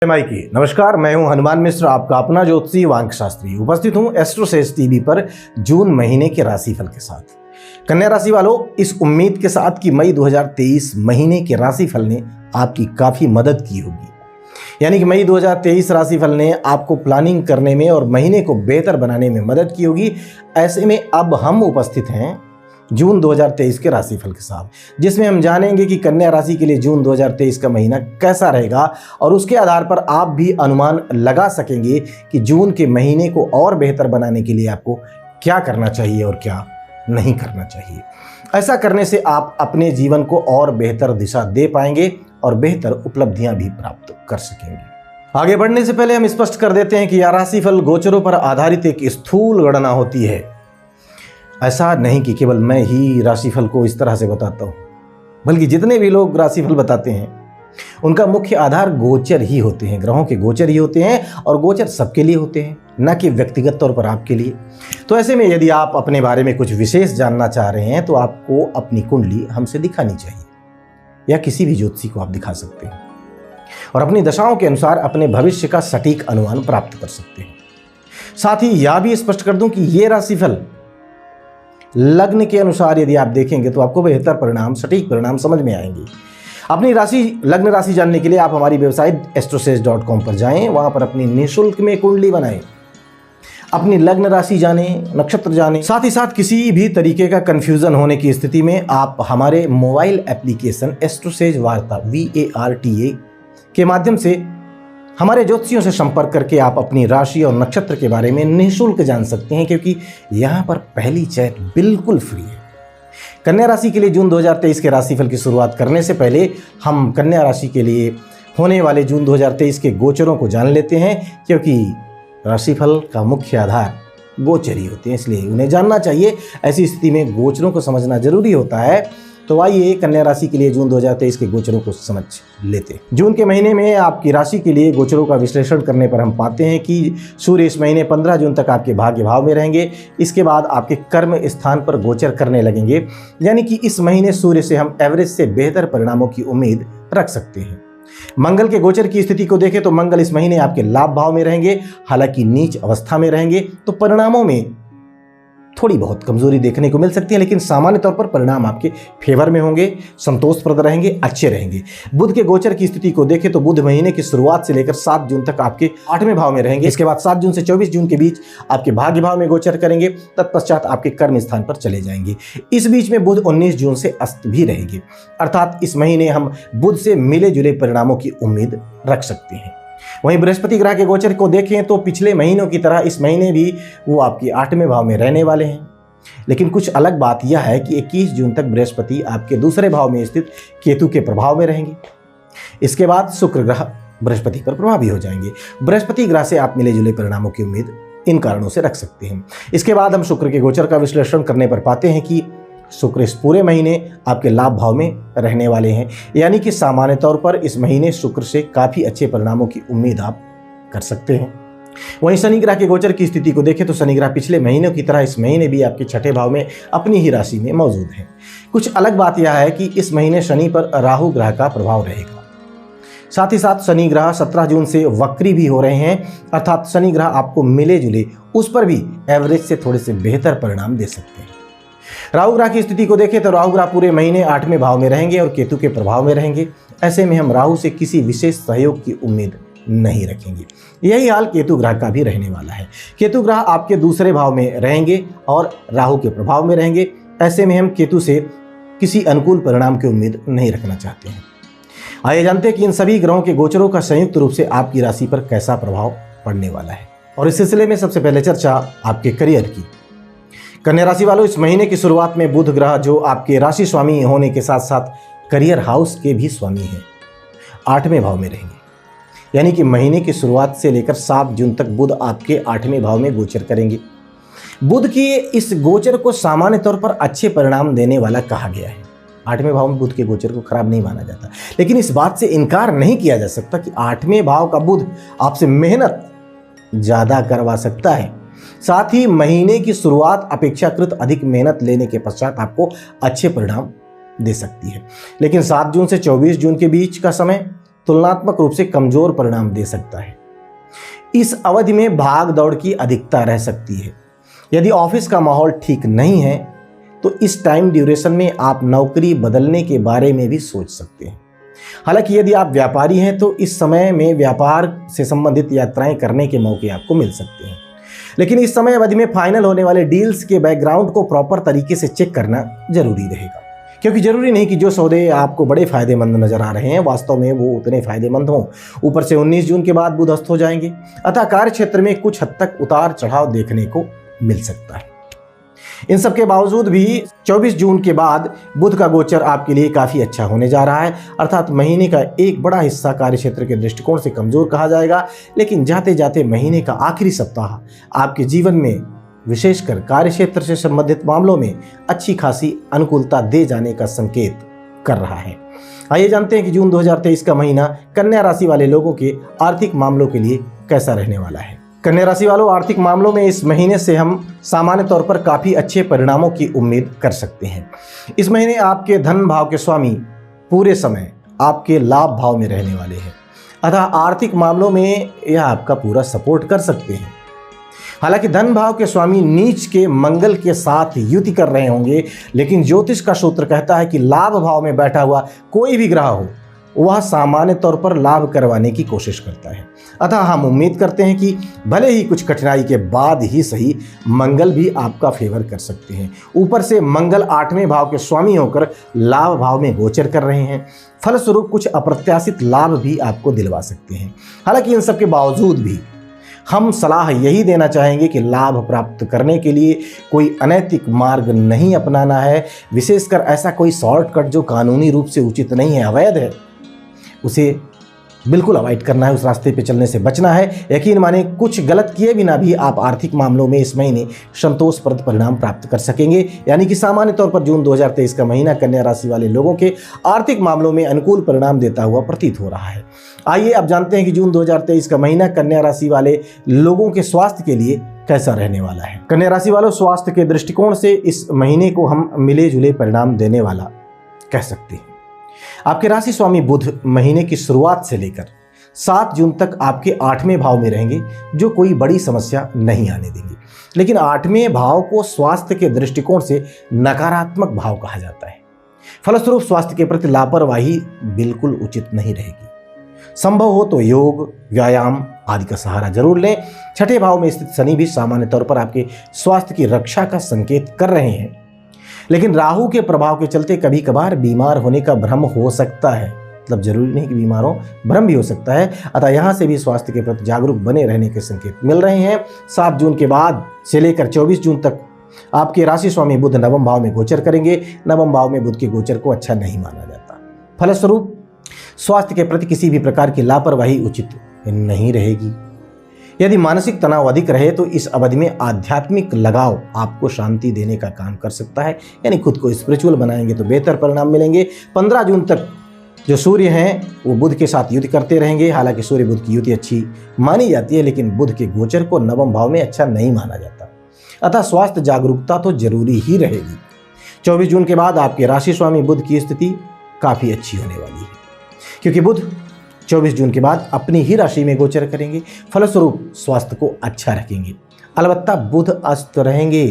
माई की नमस्कार, मैं हूं हनुमान मिश्र, आपका अपना ज्योतिषी वांक शास्त्री। उपस्थित हूं एस्ट्रोसेज टीवी पर जून महीने के राशिफल के साथ। कन्या राशि वालों, इस उम्मीद के साथ कि मई 2023 महीने के राशिफल ने आपकी काफी मदद की होगी, यानी कि मई 2023 राशिफल ने आपको प्लानिंग करने में और महीने को बेहतर बनाने में मदद की होगी। ऐसे में अब हम उपस्थित हैं जून 2023 के राशिफल के साथ, जिसमें हम जानेंगे कि कन्या राशि के लिए जून 2023 का महीना कैसा रहेगा और उसके आधार पर आप भी अनुमान लगा सकेंगे कि जून के महीने को और बेहतर बनाने के लिए आपको क्या करना चाहिए और क्या नहीं करना चाहिए। ऐसा करने से आप अपने जीवन को और बेहतर दिशा दे पाएंगे और बेहतर उपलब्धियां भी प्राप्त कर सकेंगे। आगे बढ़ने से पहले हम स्पष्ट कर देते हैं कि यह राशिफल गोचरों पर आधारित एक स्थूल गणना होती है। ऐसा नहीं कि केवल मैं ही राशिफल को इस तरह से बताता हूं, बल्कि जितने भी लोग राशिफल बताते हैं उनका मुख्य आधार गोचर ही होते हैं, ग्रहों के गोचर ही होते हैं, और गोचर सबके लिए होते हैं, न कि व्यक्तिगत तौर पर आपके लिए। तो ऐसे में यदि आप अपने बारे में कुछ विशेष जानना चाह रहे हैं तो आपको अपनी कुंडली हमसे दिखानी चाहिए, या किसी भी ज्योतिषी को आप दिखा सकते हैं और अपनी दशाओं के अनुसार अपने भविष्य का सटीक अनुमान प्राप्त कर सकते हैं। साथ ही यह भी स्पष्ट कर दूं कि ये राशिफल लग्न के अनुसार यदि आप देखेंगे तो आपको बेहतर परिणाम, सटीक परिणाम समझ में आएंगे। अपनी राशि, लग्न राशि जानने के लिए आप हमारी वेबसाइट astrosage.com पर जाएं, वहां पर अपनी निःशुल्क में कुंडली बनाएं, अपनी लग्न राशि जानें, नक्षत्र जानें। साथ ही साथ किसी भी तरीके का कंफ्यूजन होने की स्थिति में आप हमारे मोबाइल एप्लीकेशन एस्ट्रोसेज वार्ता VARTA के माध्यम से हमारे ज्योतिषियों से संपर्क करके आप अपनी राशि और नक्षत्र के बारे में निःशुल्क जान सकते हैं, क्योंकि यहाँ पर पहली चैट बिल्कुल फ्री है। कन्या राशि के लिए जून 2023 के राशिफल की शुरुआत करने से पहले हम कन्या राशि के लिए होने वाले जून 2023 के गोचरों को जान लेते हैं, क्योंकि राशिफल का मुख्य आधार गोचर ही होते हैं, इसलिए उन्हें जानना चाहिए। ऐसी स्थिति में गोचरों को समझना जरूरी होता है। तो आइए कन्या राशि के लिए जून 2023 के गोचरों को समझ लेते हैं। जून के महीने में आपकी राशि के लिए गोचरों का विश्लेषण करने पर हम पाते हैं कि सूर्य इस महीने 15 जून तक आपके भाग्य भाव में रहेंगे। इसके बाद आपके कर्म स्थान पर गोचर करने लगेंगे, यानी कि इस महीने सूर्य से हम एवरेज से बेहतर परिणामों की उम्मीद रख सकते हैं। मंगल के गोचर की स्थिति को देखें तो मंगल इस महीने आपके लाभ भाव में रहेंगे, हालांकि नीच अवस्था में रहेंगे, तो परिणामों में थोड़ी बहुत कमजोरी देखने को मिल सकती है, लेकिन सामान्य तौर पर परिणाम आपके फेवर में होंगे, संतोषप्रद रहेंगे, अच्छे रहेंगे। बुध के गोचर की स्थिति को देखें तो बुध महीने की शुरुआत से लेकर 7 जून तक आपके 8वें भाव में रहेंगे। इसके बाद 7 जून से 24 जून के बीच आपके भाग्य भाव में गोचर करेंगे, तत्पश्चात आपके कर्म स्थान पर चले जाएंगे। इस बीच में बुध 19 जून से अस्त भी रहेंगे, अर्थात इस महीने हम बुध से मिले जुले परिणामों की उम्मीद रख सकते हैं। वहीं बृहस्पति ग्रह के गोचर को देखें तो पिछले महीनों की तरह इस महीने भी वो आपके 8वें भाव में रहने वाले हैं, लेकिन कुछ अलग बात यह है कि 21 जून तक बृहस्पति आपके दूसरे भाव में स्थित केतु के प्रभाव में रहेंगे। इसके बाद शुक्र ग्रह बृहस्पति पर प्रभावी हो जाएंगे। बृहस्पति ग्रह से आप मिले जुले परिणामों की उम्मीद इन कारणों से रख सकते हैं। इसके बाद हम शुक्र के गोचर का विश्लेषण करने पर पाते हैं कि शुक्र इस पूरे महीने आपके लाभ भाव में रहने वाले हैं, यानी कि सामान्य तौर पर इस महीने शुक्र से काफी अच्छे परिणामों की उम्मीद आप कर सकते हैं। वहीं शनि ग्रह के गोचर की स्थिति को देखें तो शनि ग्रह पिछले महीनों की तरह इस महीने भी आपके 6ठे भाव में अपनी ही राशि में मौजूद है। कुछ अलग बात यह है कि इस महीने शनि पर राहु ग्रह का प्रभाव रहेगा। साथ ही साथ शनि ग्रह 17 जून से वक्री भी हो रहे हैं, अर्थात शनि ग्रह आपको मिले जुले उस पर भी एवरेज से थोड़े से बेहतर परिणाम दे सकते हैं। राहु ग्रह की स्थिति को देखें तो राहु ग्रह पूरे महीने 8वें भाव में रहेंगे और केतु के प्रभाव में रहेंगे। ऐसे में हम राहु से किसी विशेष सहयोग की उम्मीद नहीं रखेंगे। यही हाल केतु ग्रह का भी रहने वाला है। केतु ग्रह आपके दूसरे भाव में रहेंगे और राहु के प्रभाव में रहेंगे। ऐसे में हम केतु से किसी अनुकूल परिणाम की उम्मीद नहीं रखना चाहते हैं। आइए जानते हैं कि इन सभी ग्रहों के गोचरों का संयुक्त रूप से आपकी राशि पर कैसा प्रभाव पड़ने वाला है। और इस सिलसिले में सबसे पहले चर्चा आपके करियर की। कन्या राशि वालों, इस महीने की शुरुआत में बुध ग्रह, जो आपके राशि स्वामी होने के साथ साथ करियर हाउस के भी स्वामी हैं, 8वें भाव में रहेंगे। यानी कि महीने की शुरुआत से लेकर 7 जून तक बुध आपके 8वें भाव में गोचर करेंगे। बुध की इस गोचर को सामान्य तौर पर अच्छे परिणाम देने वाला कहा गया है। 8वें भाव में बुध के गोचर को खराब नहीं माना जाता, लेकिन इस बात से इनकार नहीं किया जा सकता कि 8वें भाव का बुध आपसे मेहनत ज्यादा करवा सकता है। साथ ही महीने की शुरुआत अपेक्षाकृत अधिक मेहनत लेने के पश्चात आपको अच्छे परिणाम दे सकती है। लेकिन 7 जून से 24 जून के बीच का समय तुलनात्मक रूप से कमजोर परिणाम दे सकता है। इस अवधि में भाग दौड़ की अधिकता रह सकती है। यदि ऑफिस का माहौल ठीक नहीं है तो इस टाइम ड्यूरेशन में आप नौकरी बदलने के बारे में भी सोच सकते हैं। हालांकि यदि आप व्यापारी हैं तो इस समय में व्यापार से संबंधित यात्राएं करने के मौके आपको मिल सकते हैं। लेकिन इस समय अवधि में फाइनल होने वाले डील्स के बैकग्राउंड को प्रॉपर तरीके से चेक करना जरूरी रहेगा, क्योंकि जरूरी नहीं कि जो सौदे आपको बड़े फायदेमंद नजर आ रहे हैं वास्तव में वो उतने फायदेमंद हों। ऊपर से 19 जून के बाद बुध अस्त हो जाएंगे, अतः कार्य क्षेत्र में कुछ हद तक उतार चढ़ाव देखने को मिल सकता है। इन सब के बावजूद भी 24 जून के बाद बुध का गोचर आपके लिए काफी अच्छा होने जा रहा है, अर्थात महीने का एक बड़ा हिस्सा कार्य क्षेत्र के दृष्टिकोण से कमजोर कहा जाएगा, लेकिन जाते जाते महीने का आखिरी सप्ताह आपके जीवन में विशेषकर कार्य क्षेत्र से संबंधित मामलों में अच्छी खासी अनुकूलता दे जाने का संकेत कर रहा है। आइए जानते हैं कि जून 2023 का महीना कन्या राशि वाले लोगों के आर्थिक मामलों के लिए कैसा रहने वाला है। कन्या राशि वालों, आर्थिक मामलों में इस महीने से हम सामान्य तौर पर काफी अच्छे परिणामों की उम्मीद कर सकते हैं। इस महीने आपके धन भाव के स्वामी पूरे समय आपके लाभ भाव में रहने वाले हैं, अतः आर्थिक मामलों में यह आपका पूरा सपोर्ट कर सकते हैं। हालांकि धन भाव के स्वामी नीच के मंगल के साथ युति कर रहे होंगे, लेकिन ज्योतिष का सूत्र कहता है कि लाभ भाव में बैठा हुआ कोई भी ग्रह हो वह सामान्य तौर पर लाभ करवाने की कोशिश करता है। अतः हम उम्मीद करते हैं कि भले ही कुछ कठिनाई के बाद ही सही मंगल भी आपका फेवर कर सकते हैं। ऊपर से मंगल 8वें भाव के स्वामी होकर लाभ भाव में गोचर कर रहे हैं, फलस्वरूप कुछ अप्रत्याशित लाभ भी आपको दिलवा सकते हैं। हालांकि इन सब के बावजूद भी हम सलाह यही देना चाहेंगे कि लाभ प्राप्त करने के लिए कोई अनैतिक मार्ग नहीं अपनाना है, विशेषकर ऐसा कोई शॉर्टकट जो कानूनी रूप से उचित नहीं है, अवैध है, उसे बिल्कुल अवॉइड करना है, उस रास्ते पे चलने से बचना है। यकीन माने कुछ गलत किए बिना भी आप आर्थिक मामलों में इस महीने संतोषप्रद परिणाम प्राप्त कर सकेंगे। यानी कि सामान्य तौर पर जून 2023 का महीना कन्या राशि वाले लोगों के आर्थिक मामलों में अनुकूल परिणाम देता हुआ प्रतीत हो रहा है। आइए अब जानते हैं कि जून 2023 का महीना कन्या राशि वाले लोगों के स्वास्थ्य के लिए कैसा रहने वाला है। कन्या राशि वालों, स्वास्थ्य के दृष्टिकोण से इस महीने को हम मिले जुले परिणाम देने वाला कह सकते हैं। आपके राशि स्वामी बुध महीने की शुरुआत से लेकर 7 जून तक आपके 8वें भाव में रहेंगे, जो कोई बड़ी समस्या नहीं आने देंगे। लेकिन 8वें भाव को स्वास्थ्य के दृष्टिकोण से नकारात्मक भाव कहा जाता है, फलस्वरूप स्वास्थ्य के प्रति लापरवाही बिल्कुल उचित नहीं रहेगी। संभव हो तो योग, व्यायाम आदि का सहारा जरूर लें। 6ठे भाव में स्थित शनि भी सामान्य तौर पर आपके स्वास्थ्य की रक्षा का संकेत कर रहे हैं, लेकिन राहु के प्रभाव के चलते कभी कभार बीमार होने का भ्रम हो सकता है। मतलब जरूरी नहीं कि बीमार हो, भ्रम भी हो सकता है। अतः यहाँ से भी स्वास्थ्य के प्रति जागरूक बने रहने के संकेत मिल रहे हैं। 7 जून के बाद से लेकर 24 जून तक आपके राशि स्वामी बुध नवम भाव में गोचर करेंगे। नवम भाव में बुध के गोचर को अच्छा नहीं माना जाता, फलस्वरूप स्वास्थ्य के प्रति किसी भी प्रकार की लापरवाही उचित नहीं रहेगी। यदि मानसिक तनाव अधिक रहे तो इस अवधि में आध्यात्मिक लगाव आपको शांति देने का काम कर सकता है, यानी खुद को स्पिरिचुअल बनाएंगे तो बेहतर परिणाम मिलेंगे। 15 जून तक जो सूर्य हैं वो बुध के साथ युति करते रहेंगे। हालांकि सूर्य बुध की युति अच्छी मानी जाती है, लेकिन बुध के गोचर को नवम भाव में अच्छा नहीं माना जाता, अतः स्वास्थ्य जागरूकता तो जरूरी ही रहेगी। 24 जून के बाद आपके राशि स्वामी बुध की स्थिति काफ़ी अच्छी होने वाली है, क्योंकि बुध 24 जून के बाद अपनी ही राशि में गोचर करेंगे, फलस्वरूप स्वास्थ्य को अच्छा रखेंगे। अलबत्ता बुध अस्त रहेंगे,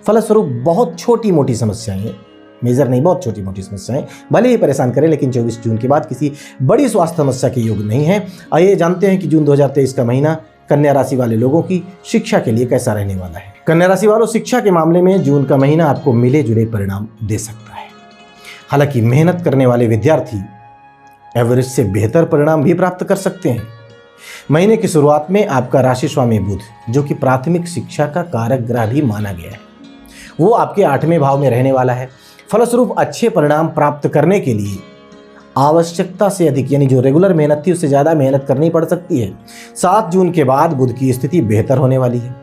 फलस्वरूप बहुत छोटी मोटी समस्याएं, मेजर नहीं, बहुत छोटी मोटी समस्याएं भले ही परेशान करें, लेकिन 24 जून के बाद किसी बड़ी स्वास्थ्य समस्या के योग नहीं है। आइए जानते हैं कि जून 2023 का महीना कन्या राशि वाले लोगों की शिक्षा के लिए कैसा रहने वाला है। कन्या राशि वालों, शिक्षा के मामले में जून का महीना आपको मिले जुले परिणाम दे सकता है। हालांकि मेहनत करने वाले विद्यार्थी एवरेज से बेहतर परिणाम भी प्राप्त कर सकते हैं। महीने की शुरुआत में आपका राशि स्वामी बुध, जो कि प्राथमिक शिक्षा का कारक ग्रह भी माना गया है, वो आपके 8वें भाव में रहने वाला है। फलस्वरूप अच्छे परिणाम प्राप्त करने के लिए आवश्यकता से अधिक, यानी जो रेगुलर मेहनत थी उससे ज़्यादा मेहनत करनी पड़ सकती है। 7 जून के बाद बुध की स्थिति बेहतर होने वाली है।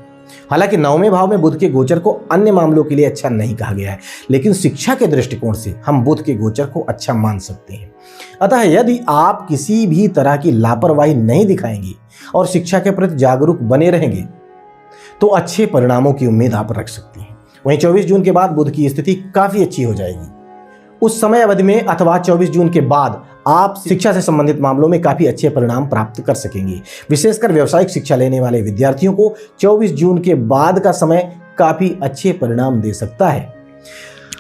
हालांकि 9वें भाव में बुध के गोचर को अन्य मामलों के लिए अच्छा नहीं कहा गया है, लेकिन शिक्षा के दृष्टिकोण से हम बुध के गोचर को अच्छा मान सकते हैं। अतः यदि आप किसी भी तरह की लापरवाही नहीं दिखाएंगे और शिक्षा के प्रति जागरूक बने रहेंगे तो अच्छे परिणामों की उम्मीद आप रख सकते हैं। वहीं 24 जून के बाद बुध की स्थिति काफ़ी अच्छी हो जाएगी। उस समय अवधि में अथवा 24 जून के बाद आप शिक्षा से संबंधित मामलों में काफ़ी अच्छे परिणाम प्राप्त कर सकेंगे। विशेषकर व्यावसायिक शिक्षा लेने वाले विद्यार्थियों को 24 जून के बाद का समय काफ़ी अच्छे परिणाम दे सकता है।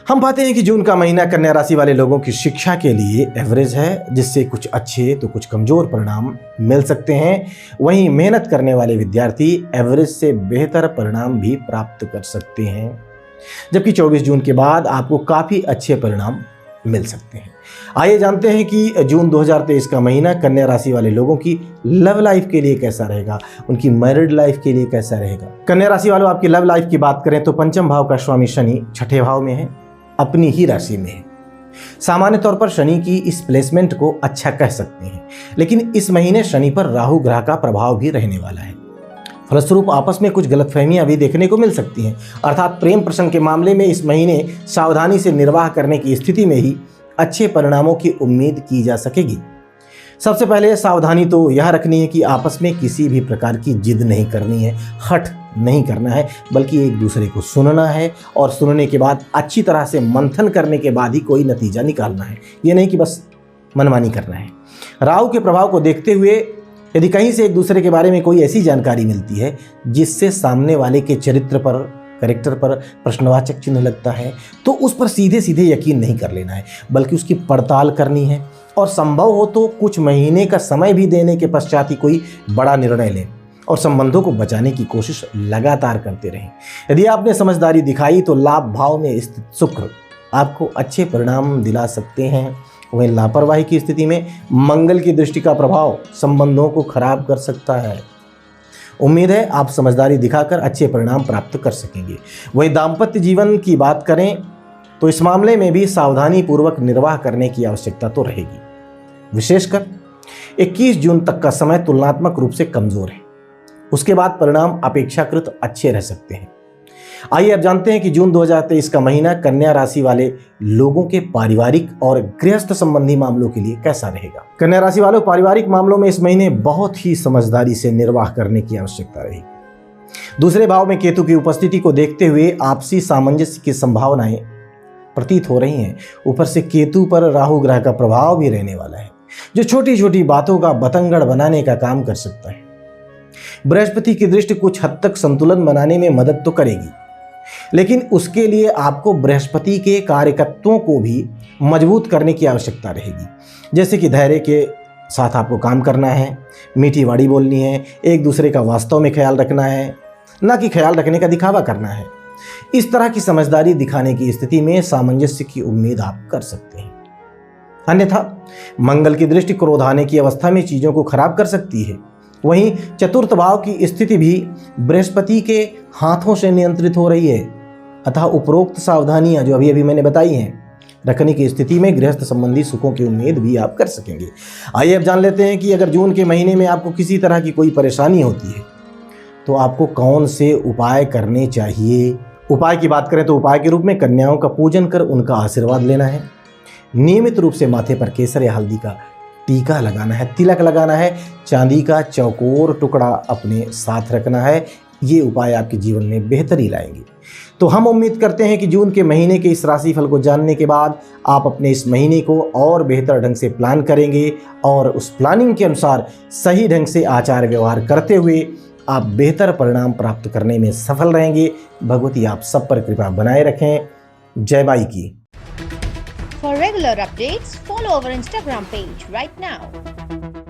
हम पाते हैं कि जून का महीना कन्या राशि वाले लोगों की शिक्षा के लिए एवरेज है, जिससे कुछ अच्छे तो कुछ कमज़ोर परिणाम मिल सकते हैं। वहीं मेहनत करने वाले विद्यार्थी एवरेज से बेहतर परिणाम भी प्राप्त कर सकते हैं, जबकि 24 जून के बाद आपको काफ़ी अच्छे परिणाम मिल सकते हैं। आइए जानते हैं कि जून 2023 का महीना कन्या राशि वाले लोगों की लव लाइफ के लिए कैसा रहेगा, उनकी मैरिड लाइफ के लिए कैसा रहेगा। कन्या राशि वालों, आपकी लव लाइफ की बात करें तो पंचम भाव का स्वामी शनि छठे भाव में है, अपनी ही राशि में है। सामान्य तौर पर शनि की इस प्लेसमेंट को अच्छा कह सकते हैं, लेकिन इस महीने शनि पर राहु ग्रह का प्रभाव भी रहने वाला है। फलस्वरूप आपस में कुछ गलतफहमियां भी देखने को मिल सकती हैं। अर्थात प्रेम प्रसंग के मामले में इस महीने सावधानी से निर्वाह करने की स्थिति में ही अच्छे परिणामों की उम्मीद की जा सकेगी। सबसे पहले सावधानी तो यह रखनी है कि आपस में किसी भी प्रकार की जिद नहीं करनी है, हठ नहीं करना है, बल्कि एक दूसरे को सुनना है और सुनने के बाद अच्छी तरह से मंथन करने के बाद ही कोई नतीजा निकालना है। ये नहीं कि बस मनमानी करना है। राहु के प्रभाव को देखते हुए यदि कहीं से एक दूसरे के बारे में कोई ऐसी जानकारी मिलती है जिससे सामने वाले के चरित्र पर, कैरेक्टर पर प्रश्नवाचक चिन्ह लगता है, तो उस पर सीधे सीधे यकीन नहीं कर लेना है, बल्कि उसकी पड़ताल करनी है और संभव हो तो कुछ महीने का समय भी देने के पश्चात ही कोई बड़ा निर्णय लें और संबंधों को बचाने की कोशिश लगातार करते रहें। यदि आपने समझदारी दिखाई तो लाभ भाव में स्थित शुक्र आपको अच्छे परिणाम दिला सकते हैं। वहीं लापरवाही की स्थिति में मंगल की दृष्टि का प्रभाव संबंधों को खराब कर सकता है। उम्मीद है आप समझदारी दिखाकर अच्छे परिणाम प्राप्त कर सकेंगे। वहीं दाम्पत्य जीवन की बात करें तो इस मामले में भी सावधानी पूर्वक निर्वाह करने की आवश्यकता तो रहेगी। विशेषकर 21 जून तक का समय तुलनात्मक रूप से कमजोर है, उसके बाद परिणाम अपेक्षाकृत अच्छे रह सकते हैं। आइए अब जानते हैं कि जून 2023 का महीना कन्या राशि वाले लोगों के पारिवारिक और गृहस्थ संबंधी मामलों के लिए कैसा रहेगा। कन्या राशि वालों, पारिवारिक मामलों में इस महीने बहुत ही समझदारी से निर्वाह करने की आवश्यकता रहेगी। दूसरे भाव में केतु की उपस्थिति को देखते हुए आपसी सामंजस्य की संभावनाएं प्रतीत हो रही हैं। ऊपर से केतु पर राहु ग्रह का प्रभाव भी रहने वाला है, जो छोटी छोटी बातों का बतंगड़ बनाने का काम कर सकता है। बृहस्पति की दृष्टि कुछ हद तक संतुलन बनाने में मदद तो करेगी, लेकिन उसके लिए आपको बृहस्पति के कार्यकत्वों को भी मजबूत करने की आवश्यकता रहेगी। जैसे कि धैर्य के साथ आपको काम करना है, मीठी वाणी बोलनी है, एक दूसरे का वास्तव में ख्याल रखना है, न कि ख्याल रखने का दिखावा करना है। इस तरह की समझदारी दिखाने की स्थिति में सामंजस्य की उम्मीद आप कर सकते हैं। अन्यथा मंगल की दृष्टि क्रोध आने की अवस्था में चीजों को खराब कर सकती है। वहीं चतुर्थ भाव की स्थिति भी बृहस्पति के हाथों से नियंत्रित हो रही है। अतः उपरोक्त सावधानियां जो अभी मैंने बताई हैं रखने की स्थिति में गृहस्थ संबंधी सुखों की उम्मीद भी आप कर सकेंगे। आइए अब जान लेते हैं कि अगर जून के महीने में आपको किसी तरह की कोई परेशानी होती है तो आपको कौन से उपाय करने चाहिए। उपाय की बात करें तो उपाय के रूप में कन्याओं का पूजन कर उनका आशीर्वाद लेना है। नियमित रूप से माथे पर केसर या हल्दी का टीका लगाना है, तिलक लगाना है, चांदी का चौकोर टुकड़ा अपने साथ रखना है। ये उपाय आपके जीवन में बेहतरी लाएंगे। तो हम उम्मीद करते हैं कि जून के महीने के इस राशिफल को जानने के बाद आप अपने इस महीने को और बेहतर ढंग से प्लान करेंगे और उस प्लानिंग के अनुसार सही ढंग से आचार व्यवहार करते हुए आप बेहतर परिणाम प्राप्त करने में सफल रहेंगे। भगवती आप सब पर कृपा बनाए रखें। जय माई की। For regular updates, follow our Instagram page right now.